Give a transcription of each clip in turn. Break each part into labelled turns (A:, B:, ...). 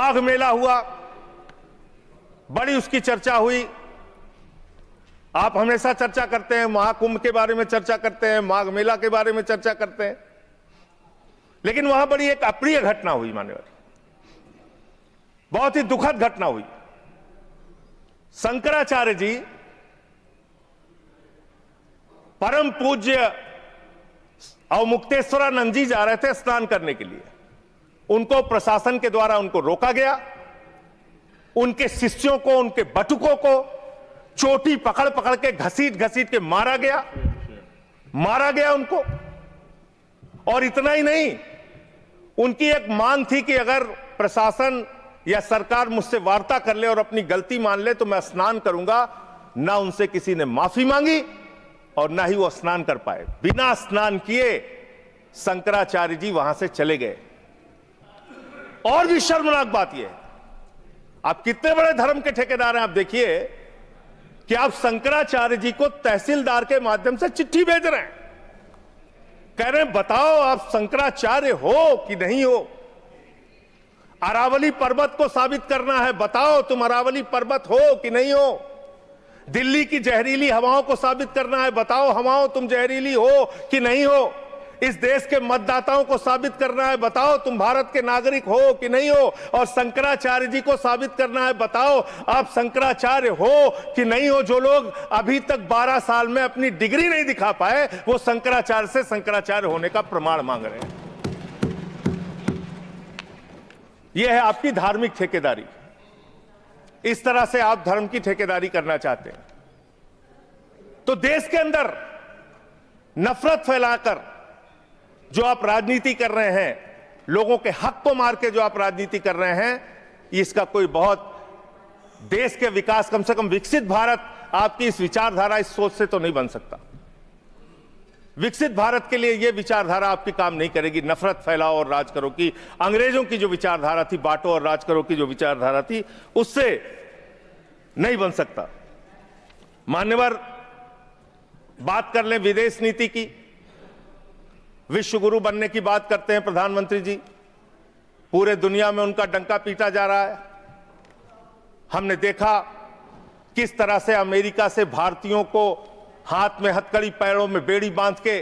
A: माघ मेला हुआ, बड़ी उसकी चर्चा हुई। आप हमेशा चर्चा करते हैं, महाकुंभ के बारे में चर्चा करते हैं, माघ मेला के बारे में चर्चा करते हैं, लेकिन वहां बड़ी एक अप्रिय घटना हुई मान्यवर, बहुत ही दुखद घटना हुई। शंकराचार्य जी परम पूज्य अवमुक्तेश्वरानंद जी जा रहे थे स्नान करने के लिए। उनको प्रशासन के द्वारा उनको रोका गया, उनके शिष्यों को, उनके बटुकों को चोटी पकड़ पकड़ के घसीट घसीट के मारा गया उनको। और इतना ही नहीं, उनकी एक मांग थी कि अगर प्रशासन या सरकार मुझसे वार्ता कर ले और अपनी गलती मान ले तो मैं स्नान करूंगा। ना उनसे किसी ने माफी मांगी और ना ही वो स्नान कर पाए। बिना स्नान किए शंकराचार्य जी वहां से चले गए। और भी शर्मनाक बात यह है, आप कितने बड़े धर्म के ठेकेदार हैं। आप देखिए कि आप शंकराचार्य जी को तहसीलदार के माध्यम से चिट्ठी भेज रहे हैं, कह रहे हैं बताओ आप शंकराचार्य हो कि नहीं हो। अरावली पर्वत को साबित करना है, बताओ तुम अरावली पर्वत हो कि नहीं हो। दिल्ली की जहरीली हवाओं को साबित करना है, बताओ हवाओं तुम जहरीली हो कि नहीं हो। इस देश के मतदाताओं को साबित करना है, बताओ तुम भारत के नागरिक हो कि नहीं हो। और शंकराचार्य जी को साबित करना है, बताओ आप शंकराचार्य हो कि नहीं हो। जो लोग अभी तक 12 साल में अपनी डिग्री नहीं दिखा पाए, वो शंकराचार्य से शंकराचार्य होने का प्रमाण मांग रहे हैं। यह है आपकी धार्मिक ठेकेदारी। इस तरह से आप धर्म की ठेकेदारी करना चाहते हैं तो देश के अंदर नफरत फैलाकर जो आप राजनीति कर रहे हैं, लोगों के हक को मार के जो आप राजनीति कर रहे हैं, इसका कोई बहुत देश के विकास, कम से कम विकसित भारत आपकी इस विचारधारा, इस सोच से तो नहीं बन सकता। विकसित भारत के लिए यह विचारधारा आपकी काम नहीं करेगी। नफरत फैलाओ और राज करो की, अंग्रेजों की जो विचारधारा थी, बांटो और राज करो की जो विचारधारा थी, उससे नहीं बन सकता। मान्यवर, बात कर लें विदेश नीति की। विश्व गुरु बनने की बात करते हैं प्रधानमंत्री जी, पूरे दुनिया में उनका डंका पीटा जा रहा है। हमने देखा किस तरह से अमेरिका से भारतीयों को हाथ में हथकड़ी, पैरों में बेड़ी बांध के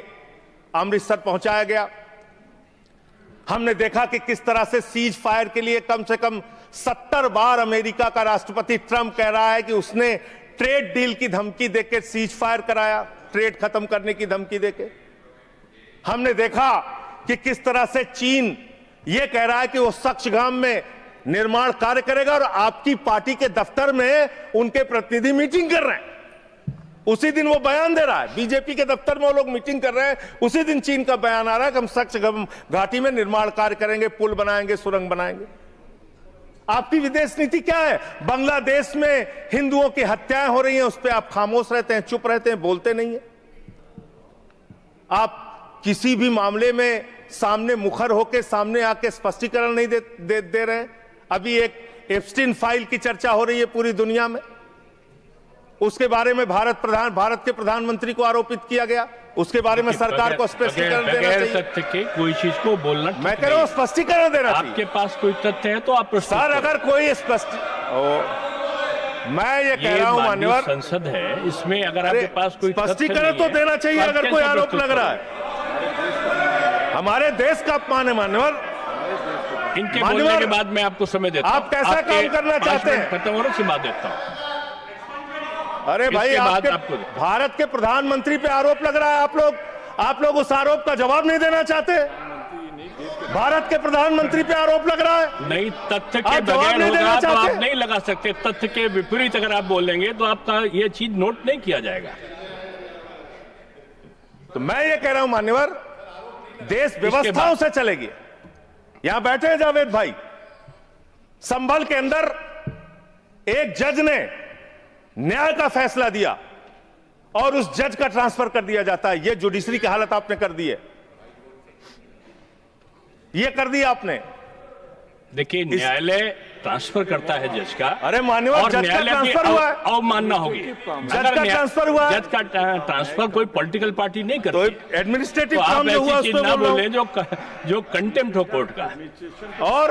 A: अमृतसर पहुंचाया गया। हमने देखा कि किस तरह से सीज फायर के लिए कम से कम 70 बार अमेरिका का राष्ट्रपति ट्रंप कह रहा है कि उसने ट्रेड डील की धमकी देकर सीज फायर कराया, ट्रेड खत्म करने की धमकी देके। हमने देखा कि किस तरह से चीन यह कह रहा है कि वो सक्सगाम में निर्माण कार्य करेगा और आपकी पार्टी के दफ्तर में उनके प्रतिनिधि मीटिंग कर रहे हैं। उसी दिन वो बयान दे रहा है, बीजेपी के दफ्तर में वो लोग मीटिंग कर रहे हैं, उसी दिन चीन का बयान आ रहा है कि हम सक्सगम घाटी में निर्माण कार्य करेंगे, पुल बनाएंगे, सुरंग बनाएंगे। आपकी विदेश नीति क्या है? बांग्लादेश में हिंदुओं की हत्याएं हो रही हैं, उस पर आप खामोश रहते हैं, चुप रहते हैं, बोलते नहीं है। आप किसी भी मामले में सामने मुखर होकर सामने आके स्पष्टीकरण नहीं दे रहे हैं। अभी एक एप्स्टीन फाइल की चर्चा हो रही है पूरी दुनिया में, उसके बारे में भारत के प्रधानमंत्री को आरोपित किया गया, उसके बारे में सरकार को स्पष्टीकरण देना चाहिए।
B: तथ्य के कोई चीज को बोलना,
A: मैं कह रहा हूं स्पष्टीकरण देना चाहिए।
B: आपके पास कोई तथ्य है तो आप
A: सर, अगर कोई मैं ये कह रहा हूं मान्यवर,
B: संसद है, इसमें अगर आपके पास कोई
A: स्पष्टीकरण तो देना चाहिए। अगर कोई आरोप लग रहा है, हमारे देश का अपमान है मान्यवर।
B: इनके बोलने के बाद मैं आपको समय देता हूं।
A: आप कैसा काम करना चाहते हैं?
B: खत्म होने से बात देता हूं।
A: अरे भाई, आपके भारत के प्रधानमंत्री पे आरोप लग रहा है, आप लोग उस आरोप का जवाब नहीं देना चाहते। भारत के प्रधानमंत्री पे आरोप लग रहा है,
B: नहीं तथ्य के बगैर होगा तो आप नहीं लगा सकते। तथ्य के विपरीत अगर आप बोलेंगे तो आपका ये चीज नोट नहीं किया जाएगा।
A: तो मैं ये कह रहा हूं मान्यवर, देश व्यवस्थाओं से चलेगी। यहां बैठे हैं जावेद भाई, संभल के अंदर एक जज ने न्याय का फैसला दिया और उस जज का ट्रांसफर कर दिया जाता है। यह जुडिशरी की हालत आपने कर दी है, यह कर दिया आपने।
B: देखिए, न्यायालय ट्रांसफर करता है जज का।
A: अरे मान्यवर, जज का ट्रांसफर हुआ है,
B: अवमानना होगी।
A: जज का ट्रांसफर हुआ है।
B: जज का ट्रांसफर कोई पॉलिटिकल पार्टी नहीं करती,
A: तो एडमिनिस्ट्रेटिव
B: तो आप
A: काम जो हुआ
B: ऐसी चीज ना बोले जो कंटेम्प्ट हो कोर्ट का।
A: और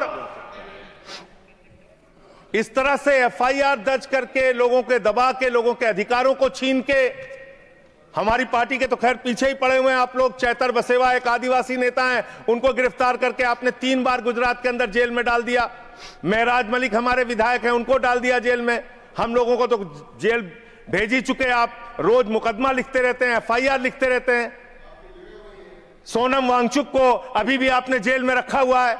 A: इस तरह से एफआईआर दर्ज करके, लोगों के दबा के, लोगों के अधिकारों को छीन के, हमारी पार्टी के तो खैर पीछे ही पड़े हुए हैं आप लोग। चैतर बसेवा एक आदिवासी नेता हैं, उनको गिरफ्तार करके आपने 3 बार गुजरात के अंदर जेल में डाल दिया। महराज मलिक हमारे विधायक हैं, उनको डाल दिया जेल में। हम लोगों को तो जेल भेज ही चुके। आप रोज मुकदमा लिखते रहते हैं, एफआईआर लिखते रहते हैं। सोनम वांगचुक को अभी भी आपने जेल में रखा हुआ है।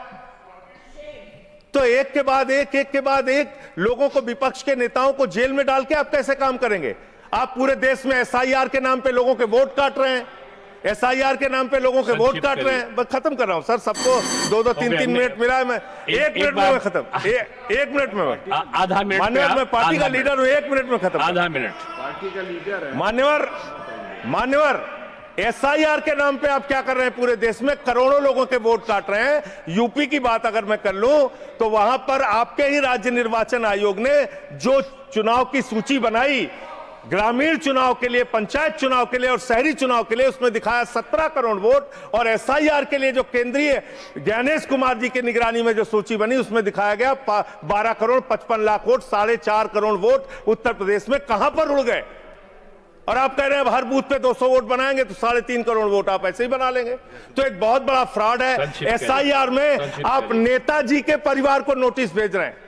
A: तो एक के बाद एक लोगों को, विपक्ष के नेताओं को जेल में डाल के आप कैसे काम करेंगे? आप पूरे देश में एसआईआर के नाम पे लोगों के वोट काट रहे हैं, एसआईआर के नाम पे लोगों के वोट काट रहे हैं। बस खत्म कर रहा हूं सर, सबको 2-2, 3-3 मिनट मिला है। मैं 1 मिनट में मैं खत्म, 1 मिनट में मैं
B: आधा मिनट,
A: मान्यवर, मैं पार्टी का लीडर हूं, 1 मिनट में खत्म।
B: आधा मिनट
C: पार्टी का लीडर है
A: मान्यवर, एसआईआर के नाम पे आप क्या कर रहे हैं? पूरे देश में करोड़ों लोगों के वोट काट रहे हैं। यूपी की बात अगर मैं कर लूं तो वहां पर आपके ही राज्य निर्वाचन आयोग ने जो चुनाव की सूची बनाई, ग्रामीण चुनाव के लिए, पंचायत चुनाव के लिए और शहरी चुनाव के लिए, उसमें दिखाया 17 करोड़ वोट। और एसआईआर के लिए जो केंद्रीय ज्ञानेश कुमार जी की निगरानी में जो सूची बनी, उसमें दिखाया गया 12 करोड़ 55 लाख वोट, 4.5 करोड़ वोट उत्तर प्रदेश में कहां पर उड़ गए? और आप कह रहे हैं हर बूथ पे 200 वोट बनाएंगे तो 3.5 करोड़ वोट आप ऐसे ही बना लेंगे। तो एक बहुत बड़ा फ्रॉड है। एसआईआर में आप नेताजी के परिवार को नोटिस भेज रहे हैं।